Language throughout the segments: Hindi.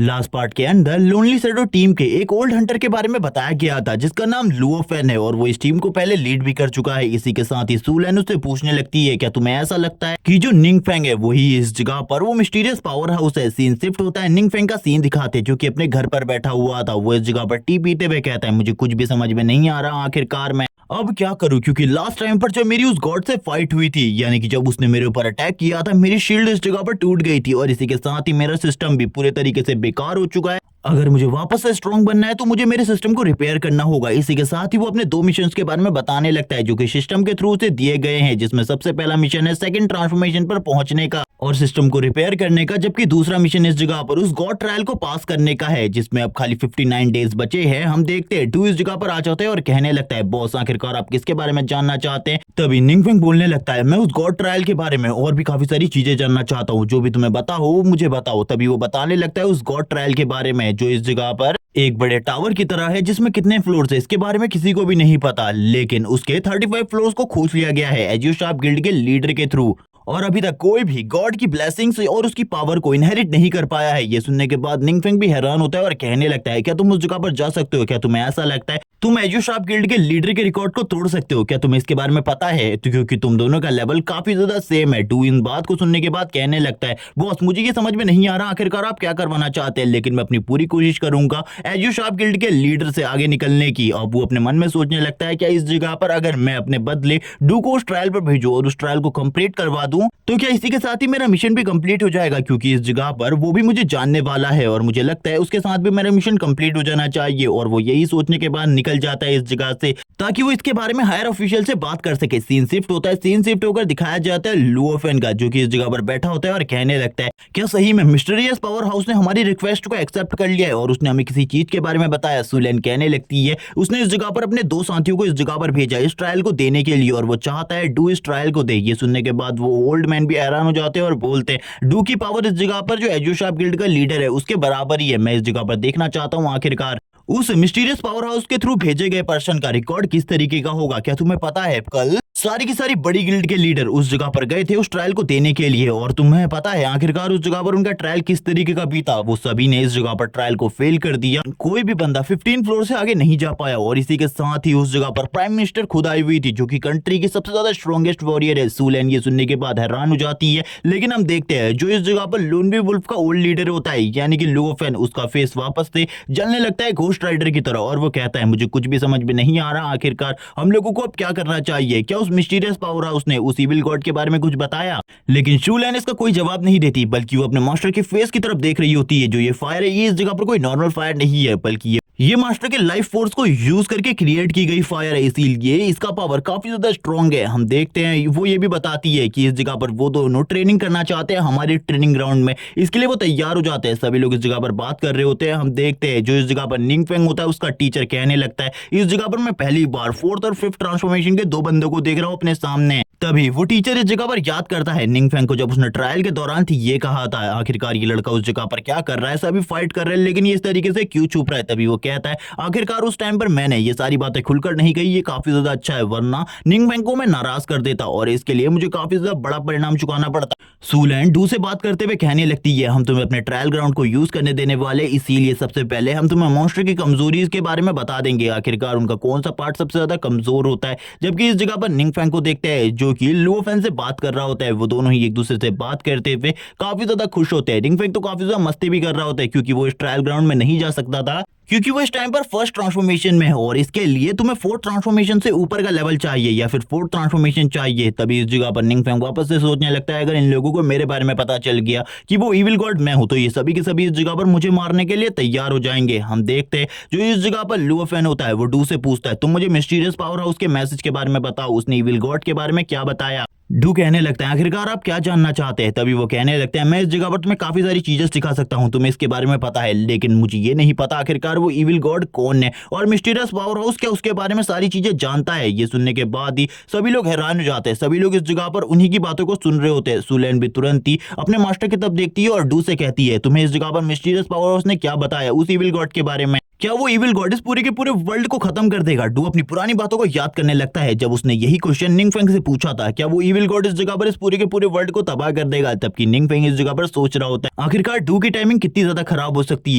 लास्ट पार्ट के अंदर लोनली शैडो टीम के एक ओल्ड हंटर के बारे में बताया गया था जिसका नाम लुओ फैन है और वो इस टीम को पहले लीड भी कर चुका है। इसी के साथ ही सुलैन उससे पूछने लगती है क्या तुम्हें ऐसा लगता है कि जो निंगफेंग है वही इस जगह पर वो मिस्टीरियस पावर हाउस है। सीन शिफ्ट होता है, निंगफेंग का सीन दिखाते जो कि अपने घर पर बैठा हुआ था। वो इस जगह पर टी पीते हुए कहता है मुझे कुछ भी समझ में नहीं आ रहा, आखिरकार मैं अब क्या करूं, क्योंकि लास्ट टाइम पर जब मेरी उस गॉड से फाइट हुई थी, यानी कि जब उसने मेरे ऊपर अटैक किया था, मेरी शील्ड इस जगह पर टूट गई थी और इसी के साथ ही मेरा सिस्टम भी पूरे तरीके से बेकार हो चुका है। अगर मुझे वापस से स्ट्रॉन्ग बनना है तो मुझे मेरे सिस्टम को रिपेयर करना होगा। इसी के साथ ही वो अपने 2 मिशंस के बारे में बताने लगता है जो कि सिस्टम के थ्रू से दिए गए हैं, जिसमें सबसे पहला मिशन है सेकंड ट्रांसफॉर्मेशन पर पहुंचने का और सिस्टम को रिपेयर करने का, जबकि दूसरा मिशन इस जगह पर उस गॉड ट्रायल को पास करने का है जिसमें अब खाली 59 डेज बचे हैं। हम देखते हैं डू इस जगह पर आ जाते हैं और कहने लगता है बॉस आखिरकार आप किसके बारे में जानना चाहते हैं। तभी निंगफेंग बोलने लगता है मैं उस गॉड ट्रायल के बारे में और भी काफी सारी चीजें जानना चाहता हूँ, जो भी तुम्हें पता हो वो मुझे बताओ। तभी वो बताने लगता है उस गॉड ट्रायल के बारे में जो इस जगह पर एक बड़े टावर की तरह है जिसमें कितने फ्लोर्स है इसके बारे में किसी को भी नहीं पता, लेकिन उसके 35 फ्लोर्स को खोज लिया गया है एजियो शार्प गिल्ड के लीडर के थ्रू और अभी तक कोई भी गॉड की ब्लेसिंग्स और उसकी पावर को इनहेरिट नहीं कर पाया है। ये सुनने के बाद निंगफेंग भी हैरान होता है और कहने लगता है क्या तुम उस जगह पर जा सकते हो, क्या तुम्हें ऐसा लगता है तुम एजियो शार्प गिल्ड के लीडर के रिकॉर्ड को तोड़ सकते हो, क्या तुम्हें इसके बारे में पता है? तो क्योंकि तुम दोनों का लेवल काफी ज्यादा सेम है। डू इन बात को सुनने के बाद कहने लगता है बॉस मुझे ये समझ में नहीं आ रहा आखिरकार आप क्या करवाना चाहते हैं, लेकिन मैं अपनी पूरी कोशिश करूंगा एजियो शार्प गिल्ड के लीडर से आगे निकलने की। अब वो अपने मन में सोचने लगता है क्या इस जगह पर अगर मैं अपने बदले डू को उस ट्रायल पर भेजूं और उस ट्रायल को कंप्लीट करवा दूं तो क्या इसी के साथ ही मेरा मिशन भी कंप्लीट हो जाएगा, क्योंकि इस जगह पर वो भी मुझे जानने वाला है और मुझे लगता है उसके साथ भी मेरा मिशन कंप्लीट हो जाना चाहिए। और वो यही सोचने के बाद निकल जाता है इस जगह से ताकि वो इसके बारे में हायर ऑफिशियल से बात कर सके। सीन शिफ्ट होता है, सीन शिफ्ट होकर दिखाया जाता है लुओ फैन का जो कि इस जगह पर बैठा होता है और कहने लगता है क्या सही में मिस्टीरियस पावर हाउस ने हमारी रिक्वेस्ट को एक्सेप्ट कर लिया है और उसने हमें किसी चीज के बारे में बताया। सुलैन कहने लगती है उसने इस जगह पर अपने 2 साथियों को इस जगह पर भेजा इस ट्रायल को देने के लिए और वो चाहता है डू इस ट्रायल को दे। ये सुनने के बाद वो ओल्ड मैन भी हैरान हो जाते हैं और बोलते हैं डू की पावर इस जगह पर जो एजियो शार्प गिल्ड का लीडर है उसके बराबर ही है। मैं इस जगह पर देखना चाहता हूँ आखिरकार उस मिस्टीरियस पावर हाउस के थ्रू भेजे गए पर्सन का रिकॉर्ड किस तरीके का होगा। क्या तुम्हें पता है कल सारी की सारी बड़ी गिल्ड के लीडर उस जगह पर गए थे उस ट्रायल को देने के लिए और तुम्हें पता है आखिरकार उस जगह पर उनका ट्रायल किस तरीके का बीता। वो सभी ने इस जगह पर ट्रायल को फेल कर दिया, कोई भी बंदा 15 फ्लोर से आगे नहीं जा पाया और इसी के साथ ही उस जगह पर प्राइम मिनिस्टर खुद आई हुई थी जो कि कंट्री की सबसे ज्यादा स्ट्रॉन्गेस्ट वॉरियर है। सुलैन ये सुनने के बाद हैरान हो जाती है, लेकिन हम देखते हैं जो इस जगह पर लोनली वुल्फ का ओल्ड लीडर होता है यानी कि लुओ फैन, उसका फेस वापस से जलने लगता है घोस्ट राइडर की तरह और वो कहता है मुझे कुछ भी समझ में नहीं आ रहा, आखिरकार हम लोगों को अब क्या करना चाहिए। क्या उस मिस्टीरियस पावर उसने उस इविल गॉड के बारे में कुछ बताया? लेकिन शूलैन इसका कोई जवाब नहीं देती बल्कि वो अपने मास्टर के फेस की तरफ देख रही होती है। जो ये फायर है ये इस जगह पर कोई नॉर्मल फायर नहीं है बल्कि ये मास्टर के लाइफ फोर्स को यूज करके क्रिएट की गई फायर है, इसीलिए इसका पावर काफी ज्यादा स्ट्रॉन्ग है। हम देखते हैं वो ये भी बताती है कि इस जगह पर वो दोनों ट्रेनिंग करना चाहते हैं हमारे ट्रेनिंग ग्राउंड में, इसके लिए वो तैयार हो जाते हैं। सभी लोग इस जगह पर बात कर रहे होते हैं। हम देखते हैं जो इस जगह पर निंगफेंग होता है उसका टीचर कहने लगता है इस जगह पर मैं पहली बार 4th और 5th ट्रांसफॉर्मेशन के 2 बंदों को देख रहा हूँ अपने सामने। तभी वो टीचर इस जगह पर याद करता है निंगफेंग को जब उसने ट्रायल के दौरान थी ये कहा था आखिरकार ये लड़का उस जगह पर क्या कर रहा है, सभी फाइट कर रहे हैं लेकिन ये इस तरीके से क्यों छुप रहा है। तभी वो कहता है आखिरकार उस टाइम पर मैंने ये सारी बातें खुलकर नहीं कही, ये काफी ज्यादा अच्छा है वरना निंगफेंग को मैं नाराज कर देता और इसके लिए मुझे काफी ज्यादा बड़ा परिणाम चुकाना पड़ता। सुलैन डू से बात करते हुए कहने लगती है हम तुम्हें अपने ट्रायल ग्राउंड को यूज करने देने वाले, इसीलिए सबसे पहले हम तुम्हें मॉन्स्टर की कमजोरी के बारे में बता देंगे आखिरकार उनका कौन सा पार्ट सबसे ज्यादा कमजोर होता है। जबकि इस जगह पर निंगफेंग को देखते हैं जो कि लुओ फैन से बात कर रहा होता है। वो दोनों ही एक दूसरे से बात करते हुए काफी ज्यादा खुश होते हैं। निंगफेंग तो काफी ज्यादा मस्ती भी कर रहा होता है क्योंकि वो इस ट्रायल ग्राउंड में नहीं जा सकता था क्योंकि वो इस टाइम पर फर्स्ट ट्रांसफॉर्मेशन में है और इसके लिए तुम्हें 4th ट्रांसफॉर्मेशन से ऊपर का लेवल चाहिए या फिर 4th ट्रांसफॉर्मेशन चाहिए। तभी इस जगह पर निंगफेंग वापस से सोचने लगता है अगर इन लोगों को मेरे बारे में पता चल गया कि वो इविल गॉड मैं हूं तो ये सभी के सभी इस जगह पर मुझे मारने के लिए तैयार हो जाएंगे। हम देखते हैं जो इस जगह पर लुओ फैन होता है वो डू से पूछता है तुम मुझे मिस्टीरियस पावर हाउस के मैसेज के बारे में बताओ, उसने इविल गॉड के बारे में क्या बताया। डू कहने लगता है आखिरकार आप क्या जानना चाहते हैं। तभी वो कहने लगते हैं मैं इस जगह पर तुम्हें काफी सारी चीजें सिखा सकता हूँ, तुम्हें इसके बारे में पता है लेकिन मुझे ये नहीं पता आखिरकार वो इविल गॉड कौन है और मिस्टीरियस पावर हाउस क्या उसके बारे में सारी चीजें जानता है। ये सुनने के बाद ही सभी लोग हैरान हो जाते हैं, सभी लोग इस जगह पर उन्हीं की बातों को सुन रहे होते हैं। सुलैन भी तुरंत ही अपने मास्टर की तरफ देखती है और डू से कहती है तुम्हें इस जगह पर मिस्टीरियस पावर हाउस ने क्या बताया उस इविल गॉड के बारे में। क्या वो इविल गॉड इस पूरे के पूरे वर्ल्ड को खत्म कर देगा? डू अपनी पुरानी बातों को याद करने लगता है जब उसने यही क्वेश्चन निंग फेंग से पूछा था। क्या वो इविल गॉड इस जगह पर इस पूरे के पूरे वर्ल्ड को तबाह कर देगा? तबकि निंग फेंग इस जगह पर सोच रहा होता है आखिरकार डू की टाइमिंग कितनी ज्यादा खराब हो सकती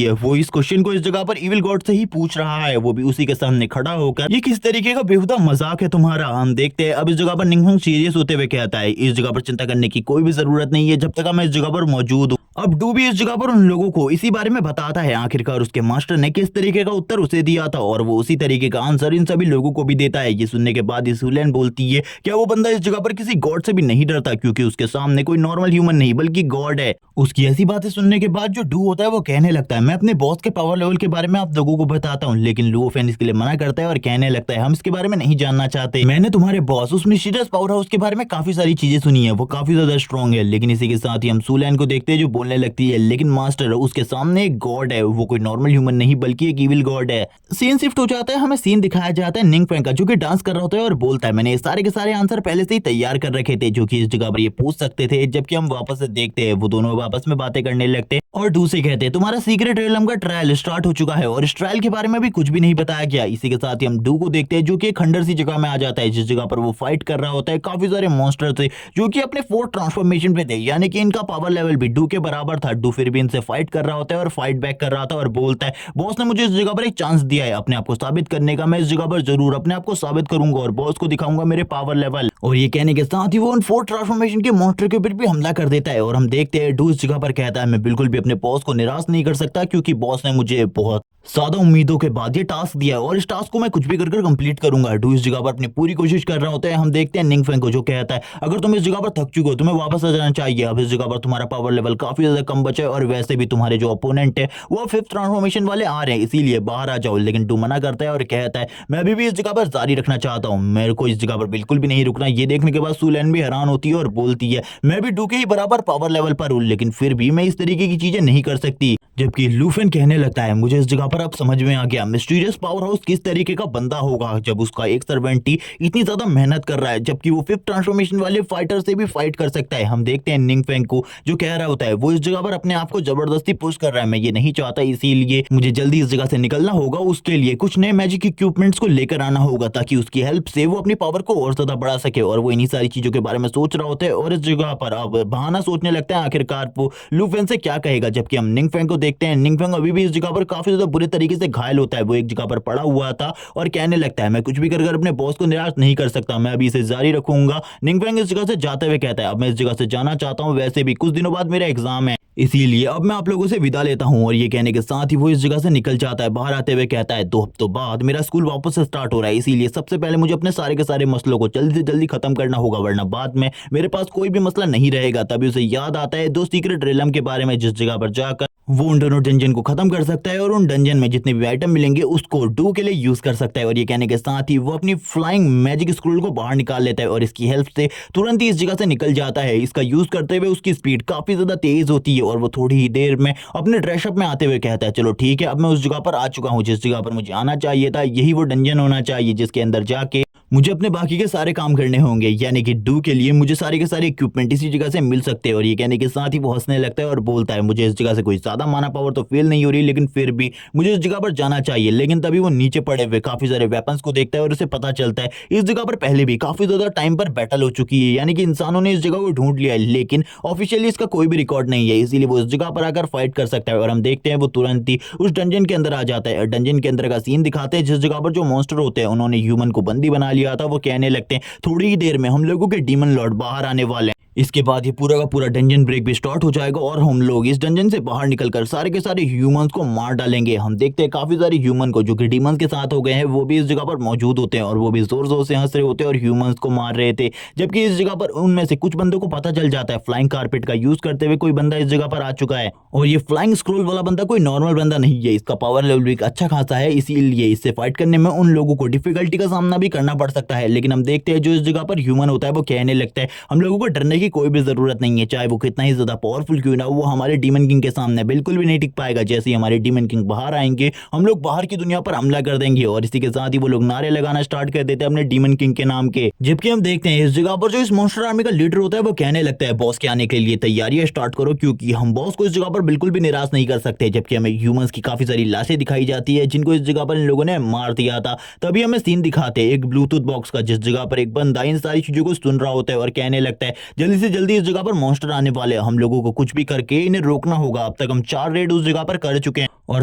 है। वो इस क्वेश्चन को इस जगह पर इविल गॉड से ही पूछ रहा है, वो भी उसी के सामने खड़ा होकर। ये किस तरीके का बेहुदा मजाक है तुम्हारा? हम देखते हैं अब इस जगह पर निंग फेंग सीरियस होते हुए कहता है, इस जगह पर चिंता करने की कोई भी जरूरत नहीं है जब तक मैं इस जगह पर मौजूद हूँ। अब डू भी इस जगह पर उन लोगों को इसी बारे में बताता है आखिरकार उसके मास्टर ने किस तरीके का उत्तर उसे दिया था, और वो उसी तरीके का आंसर इन सभी लोगों को भी देता है। ये सुनने के बाद सुलैन बोलती है, क्या वो बंदा इस जगह पर किसी गॉड से भी नहीं डरता? क्योंकि उसके सामने कोई नॉर्मल ह्यूमन नहीं बल्कि गॉड है। उसकी ऐसी बातें सुनने के बाद जो डू होता है वो कहने लगता है, मैं अपने बॉस के पावर लेवल के बारे में आप लोगों को बताता हूँ। लेकिन लुओ फैन इसके लिए मना करता है और कहने लगता है, हम इसके बारे में नहीं जानना चाहते। मैंने तुम्हारे बॉस उस मिस्टीरियस पावर हाउस के बारे में काफी सारी चीजें सुनी है, वो काफी ज्यादा स्ट्रॉन्ग है। लेकिन इसी के साथ ही हम सुलैन को देखते हैं जो बोलने लगती है, लेकिन मास्टर उसके सामने एक गॉड है, वो कोई नॉर्मल ह्यूमन नहीं बल्कि एक इविल गॉड है। सीन शिफ्ट हो जाता है, हमें सीन दिखाया जाता है निंग फेंग का जो कि डांस कर रहा होता है और बोलता है, मैंने ये सारे के सारे आंसर पहले से ही तैयार कर रखे थे जो कि इस जगह पर ये पूछ सकते थे। जबकि हम वापस से देखते हैं वो दोनों आपस में बातें करने लगते हैं और डू से कहते हैं, तुम्हारा सीक्रेट रियलम का ट्रायल स्टार्ट हो चुका है और इस ट्रायल के बारे में भी कुछ भी नहीं बताया गया। इसी के साथ ही हम डू को देखते हैं जो कि एक खंडर सी जगह में आ जाता है जिस जगह पर वो फाइट कर रहा होता है काफी सारे मॉन्स्टर से जो कि अपने 4 ट्रांसफॉर्मेशन पे थे, यानी कि इनका पावर लेवल भी डू के बराबर था। डू फिर भी इनसे फाइट कर रहा होता है और फाइट बैक कर रहा था और बोलता है, बॉस ने मुझे इस जगह पर एक चांस दिया है अपने आप को साबित करने का, मैं इस जगह पर जरूर अपने आप को साबित करूंगा और बॉस को दिखाऊंगा मेरे पावर लेवल। और ये कहने के साथ ही वो उन 4 ट्रांसफॉर्मेशन के मॉन्स्टर के ऊपर भी हमला कर देता है और हम देखते हैं डू इस जगह पर कहता है, मैं बिल्कुल भी अपने बॉस को निराश नहीं कर सकता क्योंकि बॉस ने मुझे बहुत ज्यादा उम्मीदों के बाद ये टास्क दिया है और इस टास्क को मैं कुछ भी कर कंप्लीट करूंगा। डू इस जगह पर अपनी पूरी कोशिश कर रहा होता है। हम देखते हैं निंग फेंग को जो कहता है, अगर तुम इस जगह पर थक चुके हो तुम्हें वापस आ जाना चाहिए, अब इस जगह पर तुम्हारा पावर लेवल काफी ज्यादा कम बचा है और वैसे भी तुम्हारे जो ओपोनेंट है वो 5th ट्रांसफॉर्मेशन वाले आ रहे हैं, इसीलिए बाहर आ जाओ। लेकिन डू मना करता है और कहता है, मैं अभी भी इस जगह पर जारी रखना चाहता हूँ, मेरे को इस जगह पर बिल्कुल भी नहीं रुकना। ये देखने के बाद सुलैन भी हैरान होती है और बोलती है, मैं भी डू के ही बराबर पावर लेवल पर हूँ लेकिन फिर भी मैं इस तरीके की चीजें नहीं कर सकती। जबकि लूफेन कहने लगता है, मुझे इस जगह पर अब समझ में आ गया मिस्टीरियस पावर हाउस किस तरीके का बंदा होगा जब उसका एक सर्वेंट ही इतनी ज्यादा मेहनत कर रहा है जबकि वो 5th ट्रांसफॉर्मेशन वाले फाइटर से भी फाइट कर सकता है। हम देखते हैं निंग फेंग को जो कह रहा होता है, वो इस जगह पर अपने आप को जबरदस्ती पुश कर रहा है, मैं ये नहीं चाहता, इसीलिए मुझे जल्दी इस जगह से निकलना होगा। उसके लिए कुछ नए मैजिक इक्विपमेंट्स को लेकर आना होगा ताकि उसकी हेल्प से वो अपनी पावर को और ज्यादा बढ़ा सके। और वो इन्हीं सारी चीजों के बारे में सोच रहा होता है और इस जगह पर अब बहाना सोचने लगता है आखिरकार वो लूफेन से क्या कहेगा। जबकि हम निंग फेंग को देखते हैं, निंग फेंग अभी भी इस जगह पर काफी ज्यादा बुरे तरीके से घायल होता है। वो एक जगह पर पड़ा हुआ था और कहने लगता है, मैं कुछ भी कर अपने बॉस को निराश नहीं कर सकता, मैं अभी इसे जारी रखूंगा। निंग फेंग इस जगह से जाते हुए कहता है, अब मैं इस जगह से जाना चाहता हूं, वैसे भी कुछ दिनों बाद मेरा एग्जाम है, इसीलिए अब मैं आप लोगों से विदा लेता हूं। और ये कहने के साथ ही वो इस जगह से निकल जाता है। बाहर आते हुए कहता है, 2 हफ्तों बाद मेरा स्कूल वापस से स्टार्ट हो रहा है, इसीलिए सबसे पहले मुझे अपने सारे के सारे मसलों को जल्दी से जल्दी खत्म करना होगा वरना बाद में मेरे पास कोई भी मसला नहीं रहेगा। तभी उसे याद आता है 2 सीक्रेट रियलम के बारे में जिस जगह पर जाकर वो उन दोनों डंजन को खत्म कर सकता है और उन डंजन में जितने भी आइटम मिलेंगे उसको डू के लिए यूज कर सकता है। और ये कहने के साथ ही वो अपनी फ्लाइंग मैजिक स्क्रोल को बाहर निकाल लेता है और इसकी हेल्प से तुरंत ही इस जगह से निकल जाता है। इसका यूज करते हुए उसकी स्पीड काफी ज्यादा तेज होती है और वो थोड़ी ही देर में अपने ड्रेसअप में आते हुए कहता है, चलो ठीक है, अब मैं उस जगह पर आ चुका हूँ जिस जगह पर मुझे आना चाहिए था, यही वो डंजन होना चाहिए जिसके अंदर जाके मुझे अपने बाकी के सारे काम करने होंगे, यानी कि डू के लिए मुझे सारे के सारे इक्विपमेंट इसी जगह से मिल सकते हैं। और ये कहने के साथ ही वो हंसने लगता है और बोलता है, मुझे इस जगह से कोई ज्यादा माना पावर तो फील नहीं हो रही लेकिन फिर भी मुझे इस जगह पर जाना चाहिए। लेकिन तभी वो नीचे पड़े हुए काफी सारे वेपन्स को देखता है और उसे पता चलता है इस जगह पर पहले भी काफी ज्यादा टाइम पर बैटल हो चुकी है, यानी कि इंसानों ने इस जगह को ढूंढ लिया है लेकिन ऑफिशियली इसका कोई भी रिकॉर्ड नहीं है, इसीलिए वो इस जगह पर आकर फाइट कर सकता है। और हम देखते हैं वो तुरंत ही उस डंजन के अंदर आ जाता है। डंजन के अंदर का सीन दिखाते हैं जिस जगह पर जो मॉन्स्टर होते हैं उन्होंने ह्यूमन को बंदी बना लिया था। वो कहने लगते हैं, थोड़ी ही देर में हम लोगों के डीमन लॉर्ड बाहर आने वाले हैं, इसके बाद ये पूरा का पूरा डंजन ब्रेक भी स्टार्ट हो जाएगा और हम लोग इस डंजन से बाहर निकलकर सारे के सारे ह्यूमंस को मार डालेंगे। हम देखते हैं काफी सारे ह्यूमन को जो कि डीमंस के साथ हो गए हैं वो भी इस जगह पर मौजूद होते हैं और वो भी जोर जोर से हंस रहे होते हैं और ह्यूमंस को मार रहे थे। जबकि इस जगह पर उनमें से कुछ बंदों को पता चल जाता है फ्लाइंग कारपेट का यूज करते हुए कोई बंदा इस जगह पर आ चुका है और ये फ्लाइंग स्क्रोल वाला बंदा कोई नॉर्मल बंदा नहीं है, इसका पावर लेवल भी अच्छा खासा है, इसीलिए इससे फाइट करने में उन लोगों को डिफिकल्टी का सामना भी करना पड़ सकता है। लेकिन हम देखते हैं जो इस जगह पर ह्यूमन होता है वो कहने लगता है, हम लोगों को डरने की की कोई भी जरूरत नहीं है, चाहे वो कितना ही ज्यादा पावरफुल क्यों ना हो, वो हमारे डीमन किंग के सामने बिल्कुल भी नहीं टिक पाएगा। जैसे ही हमारे डीमन किंग बाहर आएंगे, हम लोग बाहर की दुनिया पर हमला कर देंगे और इसी के साथ ही वो लोग नारे लगाना स्टार्ट कर देते हैं अपने डीमन किंग के नाम के। जबकि हम देखते हैं इस जगह पर जो इस मॉन्स्टर आर्मी का लीडर होता है वो कहने लगता है बॉस के आने के लिए तैयारियां स्टार्ट करो, क्योंकि हम बॉस को इस जगह पर बिल्कुल भी निराश नहीं कर सकते। जबकि हमें ह्यूमंस की काफी सारी लाशें दिखाई जाती है जिनको इस जगह पर इन लोगों ने मार दिया था। तभी हमें सीन दिखाते हैं एक ब्लूटूथ बॉक्स का, जिस जगह पर एक बंदा इन सारी चीजों को सुन रहा होता है और कहने लगता है जल्दी से जल्दी इस जगह पर मॉन्स्टर आने वाले हैं, हम लोगों को कुछ भी करके इन्हें रोकना होगा। अब तक हम 4 रेड उस जगह पर कर चुके हैं और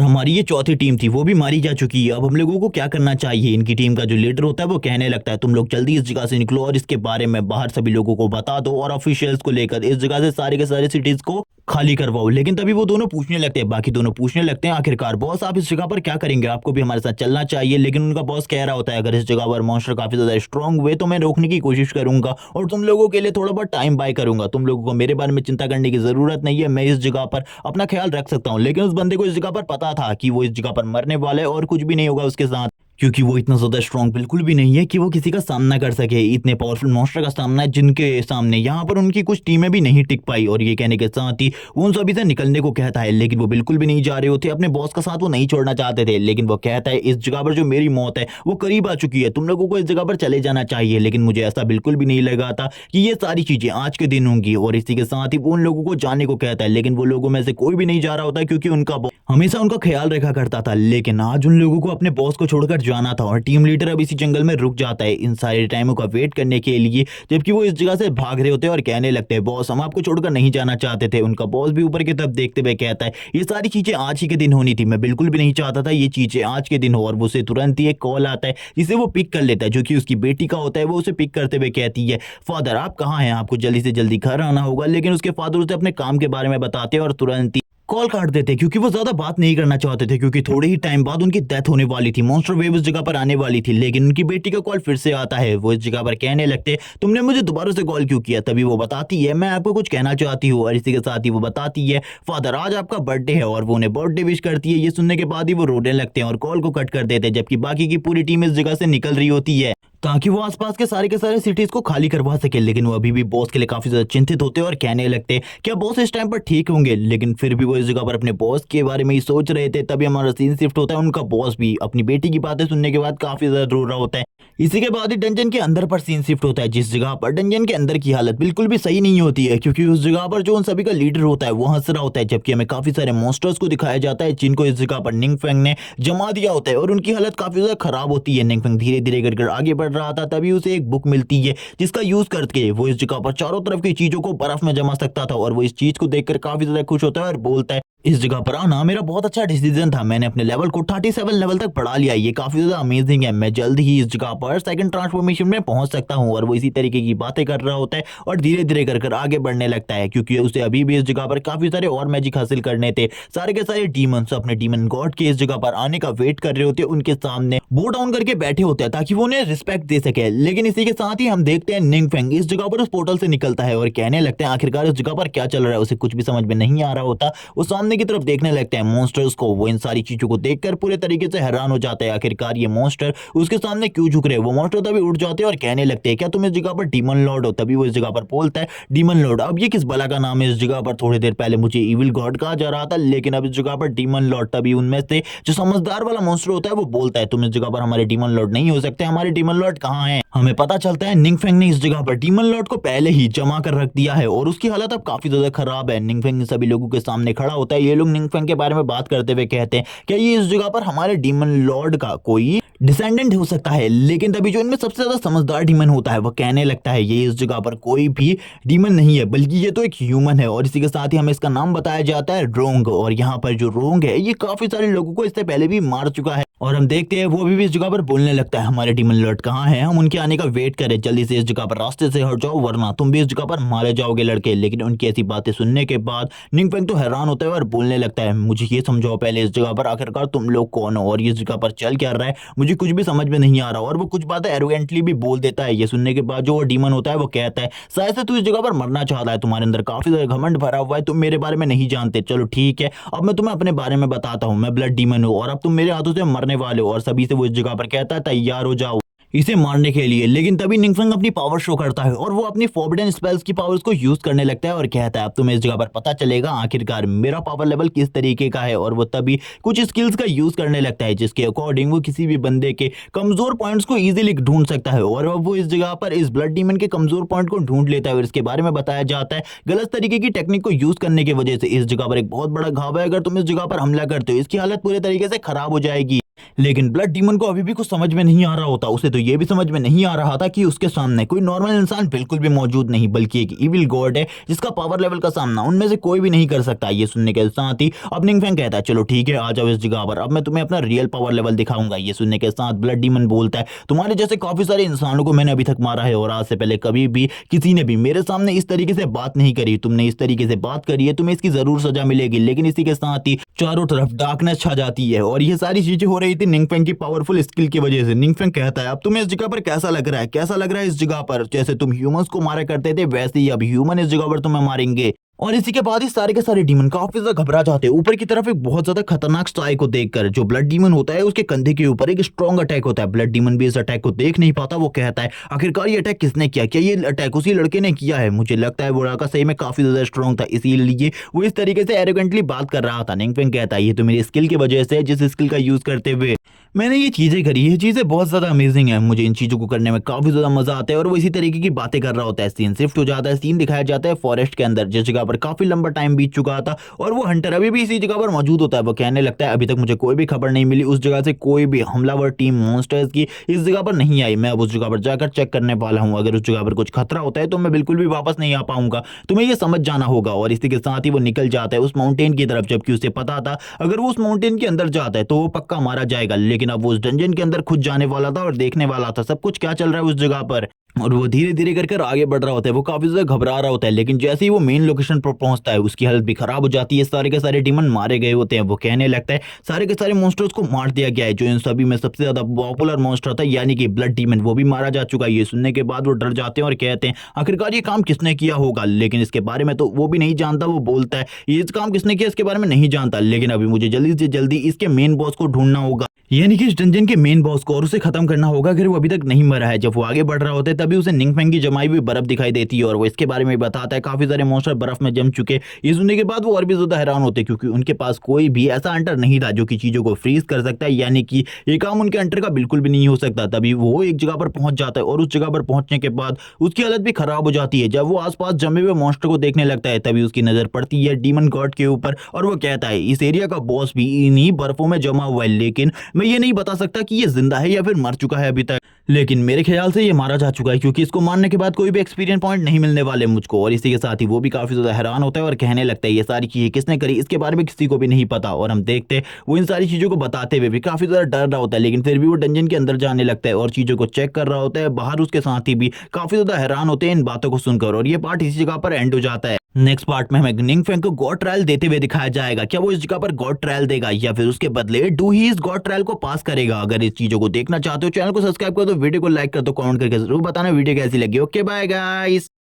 हमारी ये चौथी टीम थी, वो भी मारी जा चुकी है। अब हम लोगों को क्या करना चाहिए? इनकी टीम का जो लीडर होता है वो कहने लगता है तुम लोग जल्दी इस जगह से निकलो और इसके बारे में बाहर सभी लोगों को बता दो और ऑफिशियल्स को लेकर इस जगह से सारे के सारे सिटीज को खाली करवाओ। लेकिन तभी वो दोनों पूछने लगते हैं, बाकी दोनों पूछने लगते हैं आखिरकार बॉस आप इस जगह पर क्या करेंगे, आपको भी हमारे साथ चलना चाहिए। लेकिन उनका बॉस कह रहा होता है अगर इस जगह पर मॉन्स्टर काफी ज्यादा स्ट्रांग हुए तो मैं रोकने की कोशिश करूंगा और तुम लोगों के लिए थोड़ा बहुत टाइम बाय करूंगा। तुम लोगों को मेरे बारे में चिंता करने की जरूरत नहीं है, मैं इस जगह पर अपना ख्याल रख सकता हूँ। लेकिन उस बंदे को इस जगह पर पता था कि वो इस जगह पर मरने वाला है और कुछ भी नहीं होगा उसके साथ, क्योंकि वो इतना ज्यादा स्ट्रांग बिल्कुल भी नहीं है कि वो किसी का सामना कर सके। इतने पावरफुल मॉन्स्टर का सामना जिनके सामने यहाँ पर उनकी कुछ टीमें भी नहीं टिक पाई। और ये कहने के साथ ही वो उन सभी से निकलने को कहता है, लेकिन वो बिल्कुल भी नहीं जा रहे होते। अपने बॉस का साथ वो नहीं छोड़ना चाहते थे, लेकिन वो कहता है इस जगह पर जो मेरी मौत है वो करीब आ चुकी है, तुम लोगों को इस जगह पर चले जाना चाहिए। लेकिन मुझे ऐसा बिल्कुल भी नहीं लगा था कि ये सारी चीजें आज के दिन होंगी। और इसी के साथ ही वो उन लोगों को जाने को कहता है, लेकिन वो लोगों में से कोई भी नहीं जा रहा होता क्योंकि उनका बॉस हमेशा उनका ख्याल रखा करता था। लेकिन आज उन लोगों को अपने बॉस को छोड़कर जाना था और टीम लीडर अब इसी जंगल में रुक जाता है इन सारे टाइमों का वेट करने के लिए। जबकि वो इस जगह से भाग रहे होते हैं और कहने लगते हैं बॉस हम आपको छोड़कर नहीं जाना चाहते थे। उनका बॉस भी ऊपर की तरफ देखते हुए कहता है ये सारी चीजें आज ही के दिन होनी थी, मैं बिल्कुल भी नहीं चाहता था ये चीजें आज के दिन हो। और उसे तुरंत ही एक कॉल आता है जिसे वो पिक कर लेता है, जो कि उसकी बेटी का होता है। वो उसे पिक करते हुए कहती है फादर आप कहाँ हैं, आपको जल्दी से जल्दी घर आना होगा। लेकिन उसके फादर उसे अपने काम के बारे में बताते हैं और तुरंत ही कॉल काट देते क्योंकि वो ज्यादा बात नहीं करना चाहते थे, क्योंकि थोड़े ही टाइम बाद उनकी डेथ होने वाली थी, मॉन्स्टर वेव उस जगह पर आने वाली थी। लेकिन उनकी बेटी का कॉल फिर से आता है, वो इस जगह पर कहने लगते तुमने मुझे दोबारा से कॉल क्यों किया। तभी वो बताती है मैं आपको कुछ कहना चाहती हूँ। और इसी के साथ ही वो बताती है फादर आज आपका बर्थडे है, और वो उन्हें बर्थडे विश करती है। ये सुनने के बाद ही वो रोने लगते हैं और कॉल को कट कर देते हैं, जबकि बाकी की पूरी टीम इस जगह से निकल रही होती है ताकि वो आसपास के सारे सिटीज को खाली करवा सके। लेकिन वो अभी भी बॉस के लिए काफी ज्यादा चिंतित होते हैं और कहने लगते हैं क्या बॉस इस टाइम पर ठीक होंगे। लेकिन फिर भी वो इस जगह पर अपने बॉस के बारे में ही सोच रहे थे। तभी हमारा सीन शिफ्ट होता है, उनका बॉस भी अपनी बेटी की बातें सुनने के बाद काफी ज्यादा रो रहा होता है। इसी के बाद ही डंजन के अंदर पर सीन शिफ्ट होता है, जिस जगह पर डंजन के अंदर की हालत बिल्कुल भी सही नहीं होती है, क्योंकि उस जगह पर जो उन सभी का लीडर होता है वो हंस रहा होता है। जबकि हमें काफी सारे मॉन्स्टर्स को दिखाया जाता है जिनको इस जगह पर निंगफेंग ने जमा दिया होता है और उनकी हालत काफी ज्यादा खराब होती है। निंगफेंग धीरे धीरे करके आगे बढ़ रहा था, तभी उसे एक बुक मिलती है जिसका यूज करके वो इस जगह पर चारों तरफ की चीजों को बर्फ में जमा सकता था। और वो इस चीज को देखकर काफी ज्यादा खुश होता है और बोलता है इस जगह पर आना मेरा बहुत अच्छा डिसीजन था, मैंने अपने लेवल को 37 लेवल तक बढ़ा लिया, ये काफी ज्यादा अमेजिंग है, मैं जल्द ही इस जगह पर सेकंड ट्रांसफॉर्मेशन में पहुंच सकता हूं। और वो इसी तरीके की बातें कर रहा होता है और धीरे धीरे कर आगे बढ़ने लगता है, क्योंकि उसे अभी भी इस जगह पर काफी सारे और मैजिक हासिल करने थे। सारे के सारे डीमंस अपने डीमन गॉड के इस जगह पर आने का वेट कर रहे होते हैं, उनके सामने बो डाउन करके बैठे होते हैं ताकि वो उन्हें रिस्पेक्ट दे सके। लेकिन इसी के साथ ही हम देखते हैं निंगफेंग इस जगह पर उस पोर्टल से निकलता है और कहने लगते हैं आखिरकार इस जगह पर क्या चल रहा है, उसे कुछ भी समझ में नहीं आ रहा होता। वो सामने की तरफ देखने लगते हैं मॉन्स्टर्स को, वो इन सारी चीजों को देखकर पूरे तरीके से हैरान हो जाते हैं, आखिरकार ये मॉन्स्टर उसके सामने क्यों झुक रहे हैं। वो मॉन्स्टर तभी उठ जाते हैं और कहने लगते हैं क्या तुम इस जगह पर डीमन लॉर्ड हो। तभी वो इस जगह पर बोलता है डीमन लॉर्ड, अब ये किस बला का नाम है, इस जगह पर थोड़ी देर पहले मुझे इविल गॉड कहा जा रहा था, लेकिन अब इस जगह पर डीमन लॉर्ड। तभी उनमें से जो समझदार वाला मॉन्स्टर होता है वो बोलता है तुम इस जगह पर हमारे डीमन लॉर्ड नहीं हो सकते, हमारे डीमन लॉर्ड कहाँ हैं। हमें पता चलता है निंगफेंग ने इस जगह पर डीमन लॉर्ड को पहले ही जमा कर रख दिया है और उसकी हालत अब काफी ज्यादा खराब है। निंगफेंग सभी लोगों के सामने खड़ा होता है, ये लोग निंगफेंग के बारे में बात करते हुए कहते हैं क्या ये इस जगह पर हमारे डीमन लॉर्ड का कोई डिसेंडेंट हो सकता है। लेकिन तभी जो इनमें सबसे ज्यादा समझदार डीमन होता है वो कहने लगता है ये इस जगह पर कोई भी डीमन नहीं है, बल्कि ये तो एक ह्यूमन है। और इसी के साथ ही हमें इसका नाम बताया जाता है रोंग। और यहाँ पर जो रोंग है ये काफी सारे लोगों को इससे पहले भी मार चुका है। और हम देखते हैं वो अभी भी इस जगह पर बोलने लगता है हमारे डीमन लॉर्ड कहाँ हैं, हम उनके आने का वेट करें, जल्दी से इस जगह पर रास्ते से हट जाओ वरना तुम भी इस जगह पर मारे जाओगे लड़के। लेकिन उनकी ऐसी बातें सुनने के बाद निंगफेंग तो हैरान होता है और बोलने लगता है मुझे ये समझाओ पहले इस जगह पर आखिरकार तुम लोग कौन हो और इस जगह पर चल क्या रहा है, मुझे कुछ भी समझ में नहीं आ रहा। और वो कुछ बातें एरोगेंटली भी बोल देता है। ये सुनने के बाद जो वो डीमन होता है वो कहता है शायद से तू इस जगह पर मरना चाहता है, तुम्हारे अंदर काफी ज्यादा घमंड भरा हुआ है, तुम मेरे बारे में नहीं जानते, चलो ठीक है अब मैं तुम्हें अपने बारे में बताता हूँ, मैं ब्लड डीमन हूँ और अब तुम मेरे हाथों से मरने वाले हो। और सभी से वो इस जगह पर कहता है तैयार हो जाओ। इसे मारने के लिए। लेकिन तभी निंगफेंग अपनी पावर शो करता है और वो अपनी फॉरबिडन स्पेल्स की पावर्स को यूज करने लगता है और कहता है अब तुम्हें इस जगह पर पता चलेगा आखिरकार मेरा पावर लेवल किस तरीके का है। और वो तभी कुछ स्किल्स का यूज करने लगता है जिसके अकॉर्डिंग वो किसी भी बंदे के कमजोर पॉइंट्स को इजीली ढूंढ सकता है। और अब वो इस जगह पर इस ब्लड डीमन के कमजोर पॉइंट को ढूंढ लेता है और इसके बारे में बताया जाता है गलत तरीके की टेक्निक को यूज करने की वजह से इस जगह पर एक बहुत बड़ा घाव है। अगर तुम इस जगह पर हमला करते हो इसकी हालत पूरे तरीके से खराब हो जाएगी। लेकिन ब्लड डीमन को अभी भी कुछ समझ में नहीं आ रहा होता। उसे तो ये भी समझ में नहीं आ रहा था कि उसके सामने कोई नॉर्मल इंसान बिल्कुल भी मौजूद नहीं बल्कि एक इविल गॉड है जिसका पावर लेवल का सामना उनमें से कोई भी नहीं कर सकता। ये सुनने के साथ ही अब निंगफेंग कहता है चलो ठीक है आ जाओ इस जगह पर, अब मैं तुम्हें अपना रियल पावर लेवल दिखाऊंगा। ये सुनने के साथ ब्लड डीमन बोलता है तुम्हारे जैसे काफी सारे इंसानों को मैंने अभी तक मारा है और आज से पहले कभी भी किसी ने भी मेरे सामने इस तरीके से बात नहीं करी। तुमने इस तरीके से बात करी है तुम्हें इसकी जरूर सजा मिलेगी। लेकिन इसी के साथ ही चारों तरफ डार्कनेस छा जाती है और ये सारी चीजें हो रही थी निंगफेंग की पावरफुल स्किल की वजह से। निंगफेंग कहता है अब तुम्हें इस जगह पर कैसा लग रहा है, कैसा लग रहा है इस जगह पर? जैसे तुम ह्यूमंस को मारा करते थे वैसे ही अब ह्यूमन इस जगह पर तुम्हें मारेंगे। और इसी के बाद ही सारे के सारे डीमन काफी ज्यादा घबरा जाते हैं। ऊपर की तरफ एक बहुत ज्यादा खतरनाक स्ट्राइक को देखकर जो ब्लड डीमन होता है उसके कंधे के ऊपर एक स्ट्रॉन्ग अटैक होता है। ब्लड डीमन भी इस अटैक को देख नहीं पाता। वो कहता है आखिरकार ये अटैक किसने किया, क्या ये अटैक उसी लड़के ने किया है? मुझे लगता है वो लड़का सही में काफी ज्यादा स्ट्रॉन्ग था इसीलिए वो इस तरीके से एरोगेंटली बात कर रहा था। निंगफेंग कहता है ये तो मेरी स्किल की वजह से, जिस स्किल का यूज करते हुए मैंने ये चीजें करी है, चीजें बहुत ज्यादा अमेजिंग है, मुझे इन चीजों को करने में काफी ज्यादा मजा आता है। और वो इसी तरीके की बातें कर रहा होता है। सीन शिफ्ट हो जाता है, सीन दिखाया जाता है फॉरेस्ट के अंदर जिस जगह पर काफी लंबा टाइम बीत चुका था और वो हंटर अभी भी इसी जगह पर मौजूद होता है। वो कहने लगता है अभी तक मुझे कोई भी खबर नहीं मिली, उस जगह से कोई भी हमलावर टीम मॉन्स्टर्स की इस जगह पर नहीं आई। मैं अब उस जगह पर जाकर चेक करने वाला हूँ, अगर उस जगह पर कुछ खतरा होता है तो मैं बिल्कुल भी वापस नहीं आ पाऊंगा, तुम्हें ये समझ जाना होगा। और इसी के साथ ही वो निकल जाता है उस माउंटेन की तरफ, जबकि उसे पता था अगर वो उस माउंटेन के अंदर जाता है तो वो पक्का मारा जाएगा। लेकिन अब वो उस डंजन के अंदर खुद जाने वाला था और देखने वाला था सब कुछ क्या चल रहा है उस जगह पर। और वो धीरे धीरे कर आगे बढ़ रहा होता है, वो काफी ज्यादा घबरा रहा होता है। लेकिन जैसे ही वो मेन लोकेशन पर पहुंचता है उसकी हालत भी खराब हो जाती है। सारे के सारे डीमन मारे गए होते हैं। वो कहने लगता है सारे के सारे मॉन्स्टर्स को मार दिया गया है, जो इन सभी में सबसे ज्यादा पॉपुलर मॉन्स्टर था यानी कि ब्लड डीमन, वो भी मारा जा चुका है। ये सुनने के बाद वो डर जाते हैं और कहते हैं आखिरकार ये काम किसने किया होगा। लेकिन इसके बारे में तो वो भी नहीं जानता। वो बोलता है ये काम किसने किया इसके बारे में नहीं जानता, लेकिन अभी मुझे जल्दी से जल्दी इसके मेन बॉस को ढूंढना होगा, यानी कि इस डंजन के मेन बॉस को, और उसे खत्म करना होगा अगर वो अभी तक नहीं मरा है। जब वो आगे बढ़ रहा होता है तभी उसे निंगफेंग की जमाई हुई बर्फ दिखाई देती है और वो इसके बारे में बताता है काफी सारे मॉन्स्टर बर्फ में जम चुके। ये सुनने के बाद वो और भी ज्यादा हैरान होते हैं क्योंकि उनके पास कोई भी ऐसा हंटर नहीं था जो कि चीजों को फ्रीज कर सकता है, यानी कि ये काम उनके हंटर का बिल्कुल भी नहीं हो सकता। तभी वो एक जगह पर पहुंच जाता है और उस जगह पर पहुंचने के बाद उसकी हालत भी खराब हो जाती है। जब वो आसपास जमे हुए मॉन्स्टर को देखने लगता है तभी उसकी नजर पड़ती है डीमन गॉड के ऊपर और वो कहता है इस एरिया का बॉस भी इन्हीं बर्फों में जमा हुआ है, लेकिन मैं ये नहीं बता सकता कि ये जिंदा है या फिर मर चुका है अभी तक। लेकिन मेरे ख्याल से ये मारा जा चुका है क्योंकि इसको मारने के बाद कोई भी एक्सपीरियंस पॉइंट नहीं मिलने वाले मुझको। और इसी के साथ ही वो भी काफी ज्यादा हैरान होता है और कहने लगता है ये सारी चीजें किसने करी इसके बारे में किसी को भी नहीं पता। और हम देखते वो इन सारी चीजों को बताते हुए भी काफी ज्यादा डर रहा होता है, लेकिन फिर भी वो डंजन के अंदर जाने लगता है और चीजों को चेक कर रहा होता है। बाहर उसके साथ ही भी काफी ज्यादा हैरान होते हैं इन बातों को सुनकर और ये पार्ट इसी जगह पर एंड हो जाता है। नेक्स्ट पार्ट में हमें निंगफेंग को गॉड ट्रायल देते हुए दिखाया जाएगा। क्या वो इस जगह पर गॉड ट्रायल देगा या फिर उसके बदले डू ही इस गॉड ट्रायल को पास करेगा? अगर इस चीजों को देखना चाहते हो चैनल को सब्सक्राइब कर दो, वीडियो को लाइक कर दो, कमेंट करके जरूर बताना वीडियो कैसी लगी। Okay bye guys.